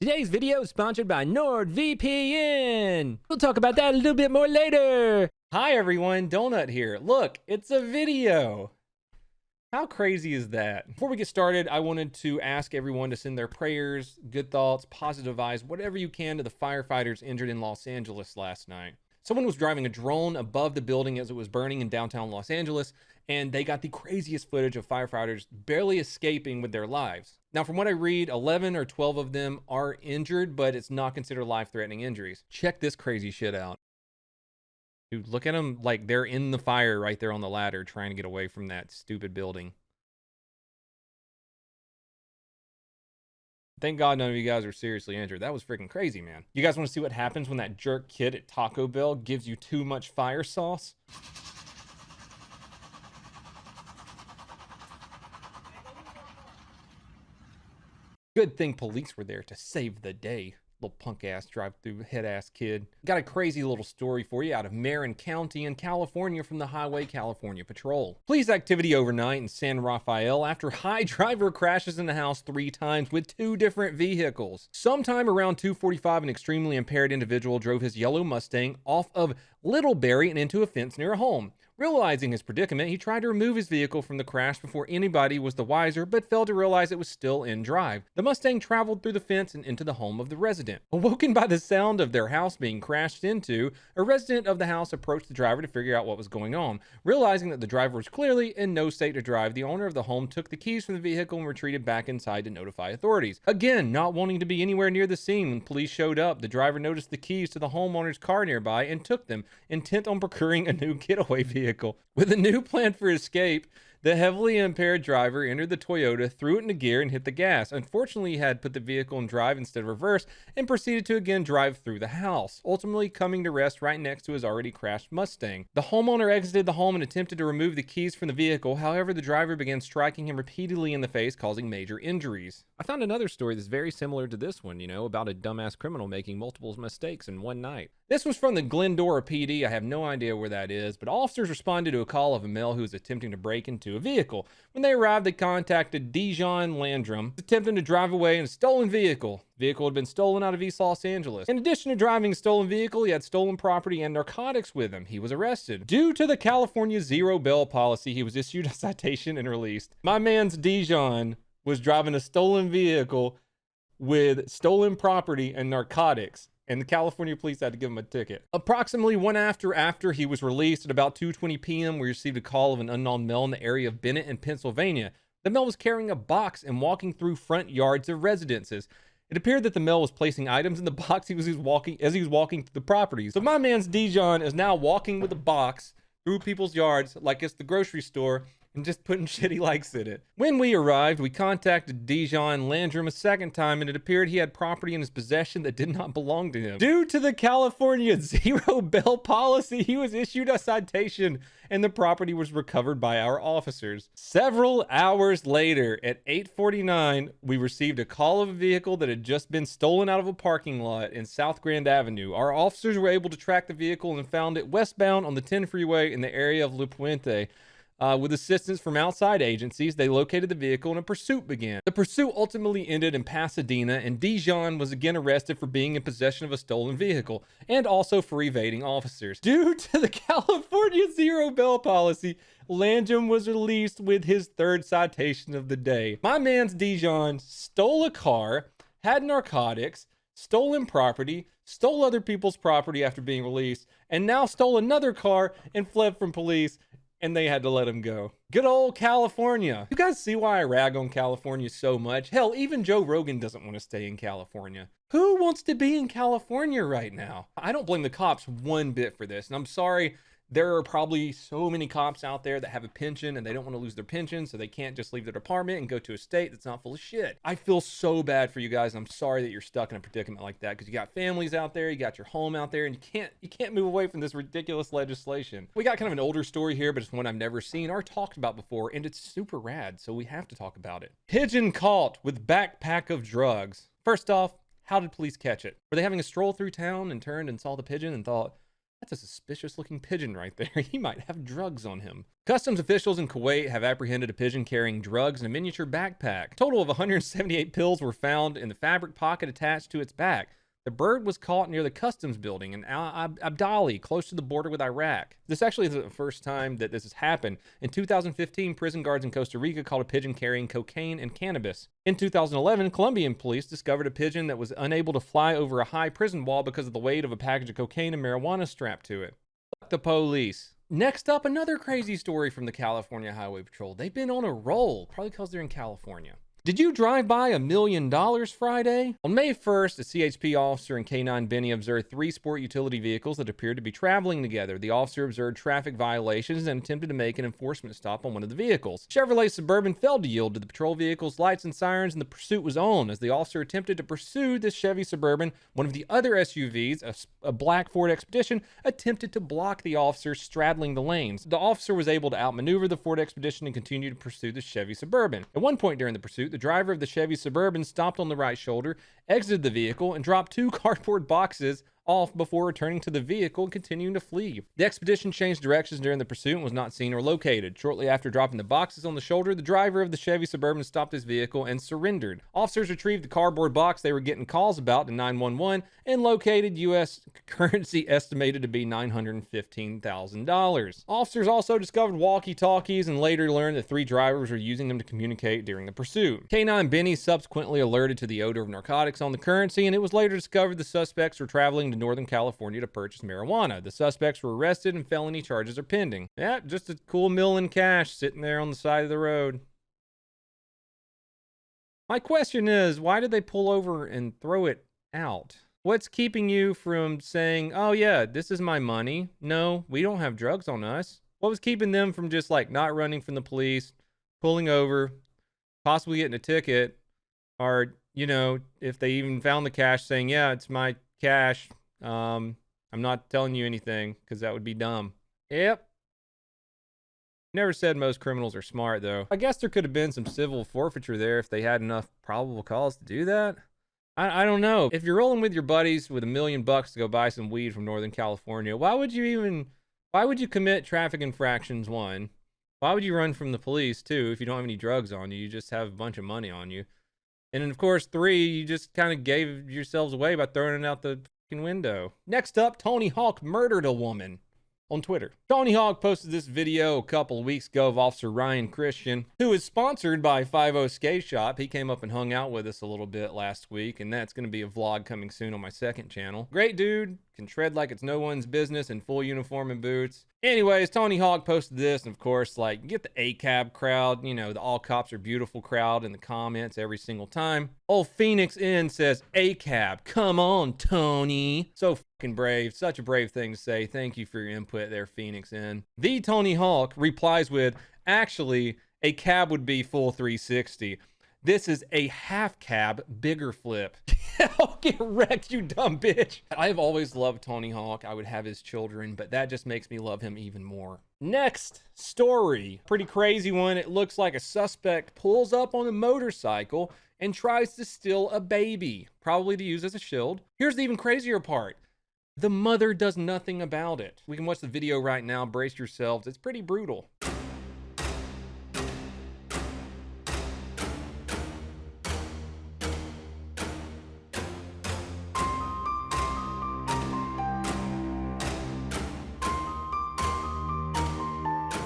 Today's video is sponsored by NordVPN. We'll talk about that a little bit more later. Hi everyone, Donut here. Look, it's a video. How crazy is that? Before we get started, I wanted to ask everyone to send their prayers, good thoughts, positive vibes, whatever you can to the firefighters injured in Los Angeles last night. Someone was driving a drone above the building as it was burning in downtown Los Angeles, and they got the craziest footage of firefighters barely escaping with their lives. Now, from what I read, 11 or 12 of them are injured, but it's not considered life-threatening injuries. Check this crazy shit out. Dude, look at them like they're in the fire right there on the ladder trying to get away from that stupid building. Thank God none of you guys are seriously injured. That was freaking crazy, man. You guys want to see what happens when that jerk kid at Taco Bell gives you too much fire sauce? Good thing police were there to save the day. Little punk ass drive through head ass kid. Got a crazy little story for you out of Marin County in California from the Highway California Patrol. Police activity overnight in San Rafael after high driver crashes in the house 3 times with 2 different vehicles. Sometime around 2:45, an extremely impaired individual drove his yellow Mustang off of Littleberry and into a fence near a home. Realizing his predicament, he tried to remove his vehicle from the crash before anybody was the wiser, but failed to realize it was still in drive. The Mustang traveled through the fence and into the home of the resident. Awoken by the sound of their house being crashed into, a resident of the house approached the driver to figure out what was going on. Realizing that the driver was clearly in no state to drive, the owner of the home took the keys from the vehicle and retreated back inside to notify authorities. Again, not wanting to be anywhere near the scene when police showed up, the driver noticed the keys to the homeowner's car nearby and took them, intent on procuring a new getaway vehicle. With a new plan for escape, the heavily impaired driver entered the Toyota, threw it into gear, and hit the gas. Unfortunately, he had put the vehicle in drive instead of reverse and proceeded to again drive through the house, ultimately coming to rest right next to his already crashed Mustang. The homeowner exited the home and attempted to remove the keys from the vehicle. However, the driver began striking him repeatedly in the face, causing major injuries. I found another story that's very similar to this one, about a dumbass criminal making multiple mistakes in one night. This was from the Glendora PD. I have no idea where that is, but officers responded to a call of a male who was attempting to break into a vehicle. When they arrived, they contacted Dijon Landrum, attempting to drive away in a stolen vehicle. The vehicle had been stolen out of East Los Angeles. In addition to driving a stolen vehicle, he had stolen property and narcotics with him. He was arrested. Due to the California zero bail policy, he was issued a citation and released. My man's Dijon was driving a stolen vehicle with stolen property and narcotics, and the California police had to give him a ticket. Approximately 1 hour after he was released at about 2:20 p.m., we received a call of an unknown male in the area of Bennett in Pennsylvania. The male was carrying a box and walking through front yards of residences. It appeared that the male was placing items in the box as he was walking through the property. So my man's Dijon is now walking with a box through people's yards like it's the grocery store, and just putting shit he likes in it. When we arrived, we contacted Dijon Landrum a second time, and it appeared he had property in his possession that did not belong to him. Due to the California zero bail policy, he was issued a citation, and the property was recovered by our officers. Several hours later, at 8:49, we received a call of a vehicle that had just been stolen out of a parking lot in South Grand Avenue. Our officers were able to track the vehicle and found it westbound on the 10 freeway in the area of La Puente. With assistance from outside agencies, they located the vehicle and a pursuit began. The pursuit ultimately ended in Pasadena, and Dijon was again arrested for being in possession of a stolen vehicle and also for evading officers. Due to the California zero bail policy, Landrum was released with his 3rd citation of the day. My man's Dijon stole a car, had narcotics, stolen property, stole other people's property after being released, and now stole another car and fled from police, and they had to let him go. Good old California. You guys see why I rag on California so much? Hell, even Joe Rogan doesn't want to stay in California. Who wants to be in California right now? I don't blame the cops one bit for this, and I'm sorry. There are probably so many cops out there that have a pension and they don't want to lose their pension, so they can't just leave their department and go to a state that's not full of shit. I feel so bad for you guys, and I'm sorry that you're stuck in a predicament like that, because you got families out there, you got your home out there, and you can't move away from this ridiculous legislation. We got kind of an older story here, but it's one I've never seen or talked about before, and it's super rad, so we have to talk about it. Pigeon caught with backpack of drugs. First off, how did police catch it? Were they having a stroll through town and turned and saw the pigeon and thought, That's a suspicious looking pigeon right there. He might have drugs on him. Customs officials in Kuwait have apprehended a pigeon carrying drugs in a miniature backpack. A total of 178 pills were found in the fabric pocket attached to its back. The bird was caught near the customs building in Abdali, close to the border with Iraq. This actually isn't the first time that this has happened. In 2015, prison guards in Costa Rica caught a pigeon carrying cocaine and cannabis. In 2011, Colombian police discovered a pigeon that was unable to fly over a high prison wall because of the weight of a package of cocaine and marijuana strapped to it. Fuck the police. Next up, another crazy story from the California Highway Patrol. They've been on a roll, probably because they're in California. Did you drive by $1 million Friday? On May 1st, a CHP officer and K9 Benny observed 3 sport utility vehicles that appeared to be traveling together. The officer observed traffic violations and attempted to make an enforcement stop on one of the vehicles. Chevrolet Suburban failed to yield to the patrol vehicle's lights and sirens, and the pursuit was on. As the officer attempted to pursue this Chevy Suburban, one of the other SUVs, a black Ford Expedition, attempted to block the officer, straddling the lanes. The officer was able to outmaneuver the Ford Expedition and continue to pursue the Chevy Suburban. At one point during the pursuit, the driver of the Chevy Suburban stopped on the right shoulder, exited the vehicle, and dropped 2 cardboard boxes off before returning to the vehicle and continuing to flee. The Expedition changed directions during the pursuit and was not seen or located. Shortly after dropping the boxes on the shoulder, the driver of the Chevy Suburban stopped his vehicle and surrendered. Officers retrieved the cardboard box they were getting calls about to 911 and located U.S. currency estimated to be $915,000. Officers also discovered walkie-talkies and later learned that 3 drivers were using them to communicate during the pursuit. K9 Benny subsequently alerted to the odor of narcotics on the currency, and it was later discovered the suspects were traveling to Northern California to purchase marijuana. The suspects were arrested and felony charges are pending. Yeah, just a cool mill in cash sitting there on the side of the road. My question is, why did they pull over and throw it out? What's keeping you from saying, oh yeah, this is my money? No, we don't have drugs on us. What was keeping them from just like not running from the police, pulling over, possibly getting a ticket, or, you know, if they even found the cash, saying, yeah, it's my cash. I'm not telling you anything because that would be dumb. Yep. Never said most criminals are smart, though. I guess there could have been some civil forfeiture there if they had enough probable cause to do that. I don't know. If you're rolling with your buddies with $1 million to go buy some weed from Northern California, why would you commit traffic infractions, 1? Why would you run from the police, 2, if you don't have any drugs on you? You just have a bunch of money on you. And then, of course, 3, you just kind of gave yourselves away by throwing it out the window. Next up, Tony Hawk murdered a woman on Twitter. Tony Hawk posted this video a couple of weeks ago of Officer Ryan Christian, who is sponsored by 50 Skate Shop. He came up and hung out with us a little bit last week, and that's going to be a vlog coming soon on my 2nd channel. Great dude, can tread like it's no one's business in full uniform and boots. Anyways, Tony Hawk posted this, and of course, like, you get the ACAB crowd, you know, the all cops are beautiful crowd in the comments every single time. Old Phoenix Inn says, ACAB, come on, Tony. So fucking brave, such a brave thing to say. Thank you for your input there, Phoenix Inn. The Tony Hawk replies with, actually, a cab would be full 360. This is a half cab, bigger flip. I'll get wrecked, you dumb bitch. I've always loved Tony Hawk. I would have his children, but that just makes me love him even more. Next story. Pretty crazy one. It looks like a suspect pulls up on a motorcycle and tries to steal a baby, probably to use as a shield. Here's the even crazier part. The mother does nothing about it. We can watch the video right now. Brace yourselves. It's pretty brutal.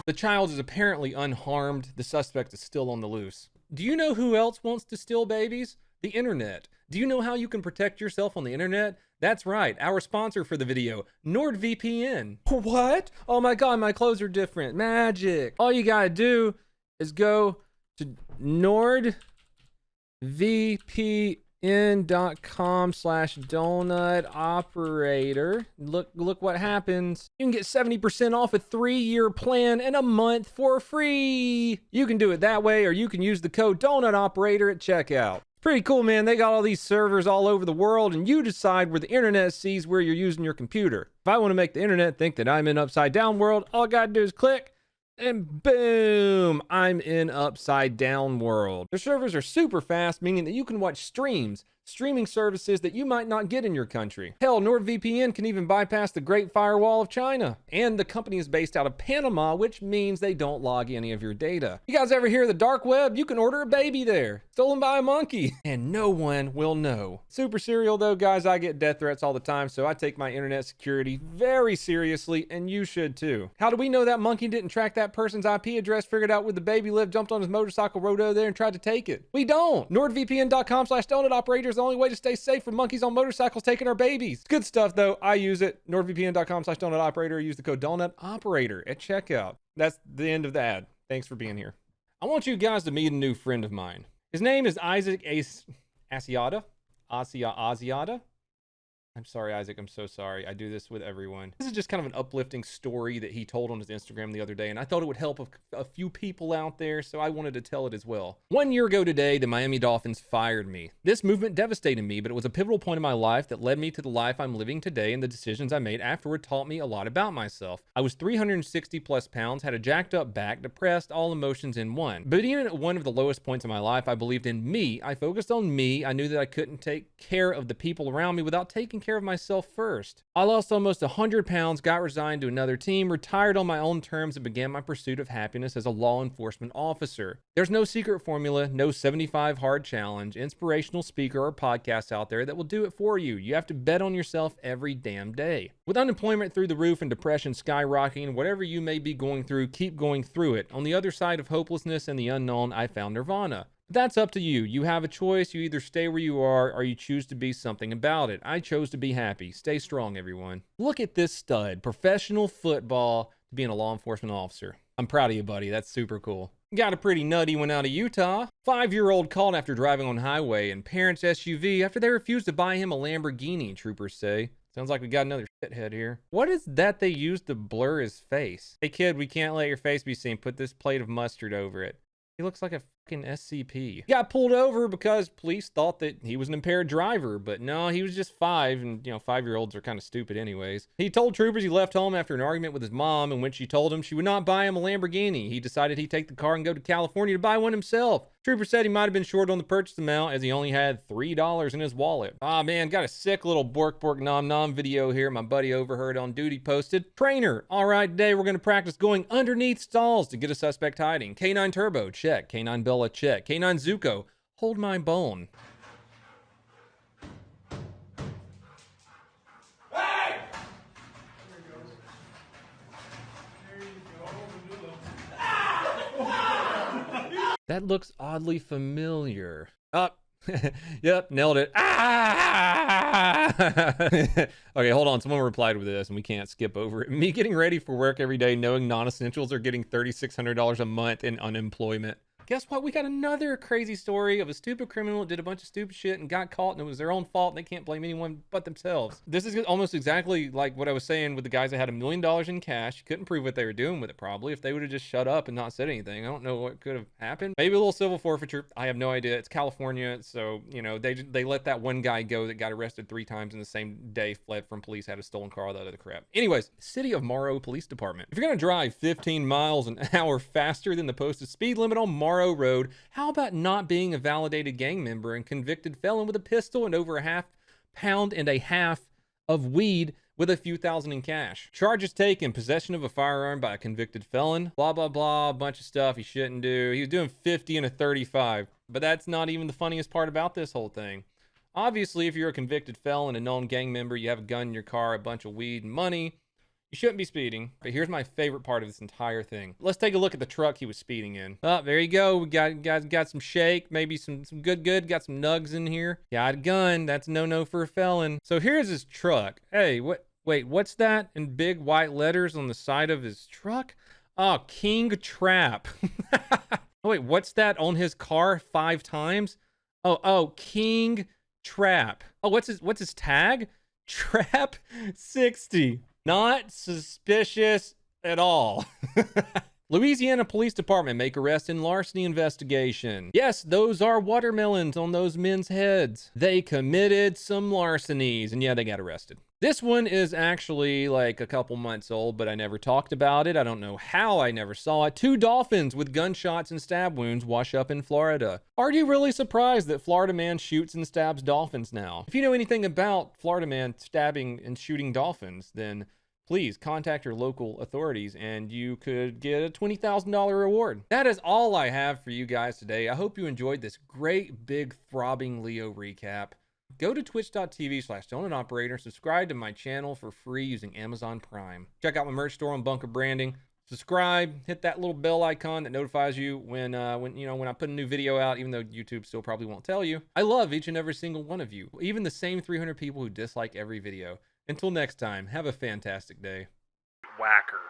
The child is apparently unharmed. The suspect is still on the loose. Do you know who else wants to steal babies? The internet. Do you know how you can protect yourself on the internet? That's right, our sponsor for the video, NordVPN. What? Oh my god, my clothes are different. Magic. All you gotta do is go to nordvpn.com/donut-operator. Look what happens. You can get 70% off a 3-year plan and a month for free. You can do it that way, or you can use the code donut-operator at checkout. Pretty cool, man. They got all these servers all over the world, and you decide where the internet sees where you're using your computer. If I want to make the internet think that I'm in upside down world, all I gotta do is click, and boom, I'm in upside down world. Their servers are super fast, meaning that you can watch streams, streaming services that you might not get in your country. Hell, NordVPN can even bypass the Great Firewall of China. And the company is based out of Panama, which means they don't log any of your data. You guys ever hear of the dark web? You can order a baby there, stolen by a monkey, and no one will know. Super serial though, guys. I get death threats all the time, so I take my internet security very seriously, and you should too. How do we know that monkey didn't track that person's IP address, figured out where the baby lived, jumped on his motorcycle, rode over there, and tried to take it? We don't. NordVPN.com/donut operator is the only way to stay safe from monkeys on motorcycles taking our babies. It's good stuff though. I use it. NordVPN.com/donut operator. Use the code donut operator at checkout. That's the end of the ad. Thanks for being here. I want you guys to meet a new friend of mine. His name is Isaac Asiata. Asiata. I'm sorry, Isaac. I'm so sorry. I do this with everyone. This is just kind of an uplifting story that he told on his Instagram the other day, and I thought it would help a few people out there, so I wanted to tell it as well. 1 year ago today, the Miami Dolphins fired me. This movement devastated me, but it was a pivotal point in my life that led me to the life I'm living today, and the decisions I made afterward taught me a lot about myself. I was 360 plus pounds, had a jacked up back, depressed, all emotions in one. But even at one of the lowest points in my life, I believed in me. I focused on me. I knew that I couldn't take care of the people around me without taking care of myself first. I lost almost 100 pounds, got resigned to another team, retired on my own terms, and began my pursuit of happiness as a law enforcement officer. There's no secret formula, no 75 hard challenge, inspirational speaker, or podcast out there that will do it for you. You have to bet on yourself every damn day. With unemployment through the roof and depression skyrocketing, whatever you may be going through, keep going through it. On the other side of hopelessness and the unknown, I found nirvana. That's up to you. You have a choice. You either stay where you are or you choose to be something about it. I chose to be happy. Stay strong, everyone. Look at this stud. Professional football to being a law enforcement officer. I'm proud of you, buddy. That's super cool. Got a pretty nutty one out of Utah. 5-year-old called after driving on highway in parents' SUV after they refused to buy him a Lamborghini, troopers say. Sounds like we got another shithead here. What is that they used to blur his face? Hey kid, we can't let your face be seen. Put this plate of mustard over it. He looks like a fucking SCP. He got pulled over because police thought that he was an impaired driver, but no, he was just 5, and 5-year-olds are kind of stupid anyways. He told troopers he left home after an argument with his mom, and when she told him she would not buy him a Lamborghini, he decided he'd take the car and go to California to buy one himself. Trooper said he might have been short on the purchase amount as he only had $3 in his wallet. Ah man, got a sick little bork bork nom nom video here my buddy overheard on duty posted. Trainer, all right, today we're going to practice going underneath stalls to get a suspect hiding. K9 Turbo, check. K9 Bella, check. K9 Zuko, hold my bone. Hey! That looks oddly familiar. Up. Yep, nailed it. Ah! Okay, hold on. Someone replied with this and we can't skip over it. Me getting ready for work every day knowing non-essentials are getting $3,600 a month in unemployment. Guess what? We got another crazy story of a stupid criminal that did a bunch of stupid shit and got caught, and it was their own fault, and they can't blame anyone but themselves. This is almost exactly like what I was saying with the guys that had $1 million in cash. Couldn't prove what they were doing with it probably. If they would have just shut up and not said anything, I don't know what could have happened. Maybe a little civil forfeiture. I have no idea. It's California, so, they let that one guy go that got arrested 3 times in the same day, fled from police, had a stolen car, all that other crap. Anyways, City of Morrow Police Department. If you're going to drive 15 miles an hour faster than the posted speed limit on Morrow Road, how about not being a validated gang member and convicted felon with a pistol and over a half pound and a half of weed with a few thousand in cash? Charges taken, possession of a firearm by a convicted felon, blah, blah, blah, a bunch of stuff he shouldn't do. He was doing 50 and a 35, but that's not even the funniest part about this whole thing. Obviously, if you're a convicted felon, a known gang member, you have a gun in your car, a bunch of weed and money, you shouldn't be speeding. But here's my favorite part of this entire thing. Let's take a look at the truck he was speeding in. Oh, there you go. We got some shake, maybe some good. Got some nugs in here. Got a gun. That's no for a felon. So here's his truck. Hey, wait, what's that in big white letters on the side of his truck? Oh, King Trap. Oh, wait, what's that on his car 5 times? Oh, King Trap. Oh, what's his tag? Trap 60. Not suspicious at all. Louisiana Police Department make arrest in larceny investigation. Yes, those are watermelons on those men's heads. They committed some larcenies, and yeah, they got arrested. This one is actually like a couple months old, but I never talked about it. I don't know how I never saw it. 2 dolphins with gunshots and stab wounds wash up in Florida. Are you really surprised that Florida man shoots and stabs dolphins now? If you know anything about Florida man stabbing and shooting dolphins, then please contact your local authorities and you could get a $20,000 reward. That is all I have for you guys today. I hope you enjoyed this great big throbbing Leo recap. Go to twitch.tv/donutoperator, subscribe to my channel for free using Amazon Prime. Check out my merch store on Bunker Branding. Subscribe, hit that little bell icon that notifies you when I put a new video out, even though YouTube still probably won't tell you. I love each and every single one of you, even the same 300 people who dislike every video. Until next time, have a fantastic day. Whacker.